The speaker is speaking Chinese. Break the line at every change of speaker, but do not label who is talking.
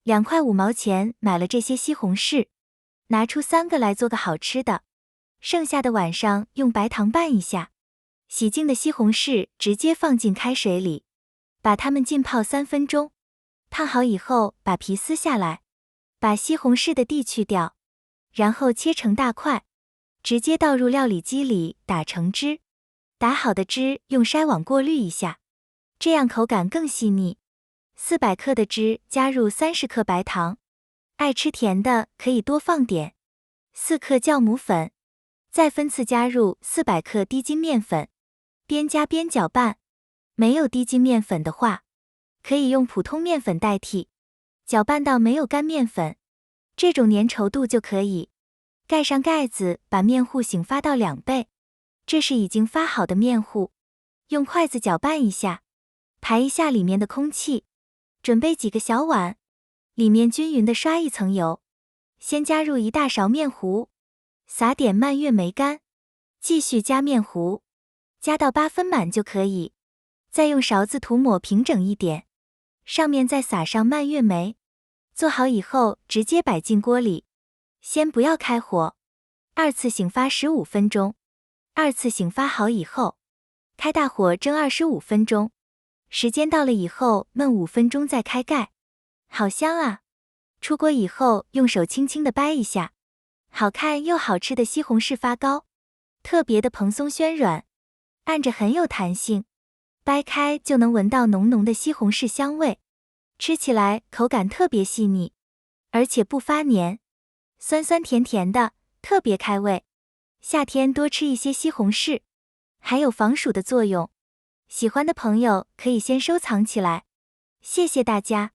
2块5毛钱买了这些西红柿，拿出3个来做个好吃的，剩下的晚上用白糖拌一下。洗净的西红柿直接放进开水里，把它们浸泡3分钟。烫好以后，把皮撕下来，把西红柿的蒂去掉，然后切成大块，直接倒入料理机里打成汁。打好的汁用筛网过滤一下，这样口感更细腻。400克的汁加入30克白糖，爱吃甜的可以多放点。4克酵母粉，再分次加入400克低筋面粉，边加边搅拌。没有低筋面粉的话，可以用普通面粉代替，搅拌到没有干面粉，这种粘稠度就可以。盖上盖子，把面糊醒发到2倍，这是已经发好的面糊，用筷子搅拌一下，排一下里面的空气。准备几个小碗，里面均匀的刷一层油，先加入1大勺面糊，撒点蔓越莓干，继续加面糊，加到8分满就可以。再用勺子涂抹平整一点，上面再撒上蔓越莓。做好以后直接摆进锅里，先不要开火，2次醒发15分钟。2次醒发好以后，开大火蒸25分钟。时间到了以后焖5分钟再开盖，好香啊！出锅以后用手轻轻地掰一下，好看又好吃的西红柿发糕，特别的蓬松暄软，按着很有弹性，掰开就能闻到浓浓的西红柿香味，吃起来口感特别细腻，而且不发黏，酸酸甜甜的，特别开胃。夏天多吃一些西红柿，还有防暑的作用。喜欢的朋友可以先收藏起来。谢谢大家。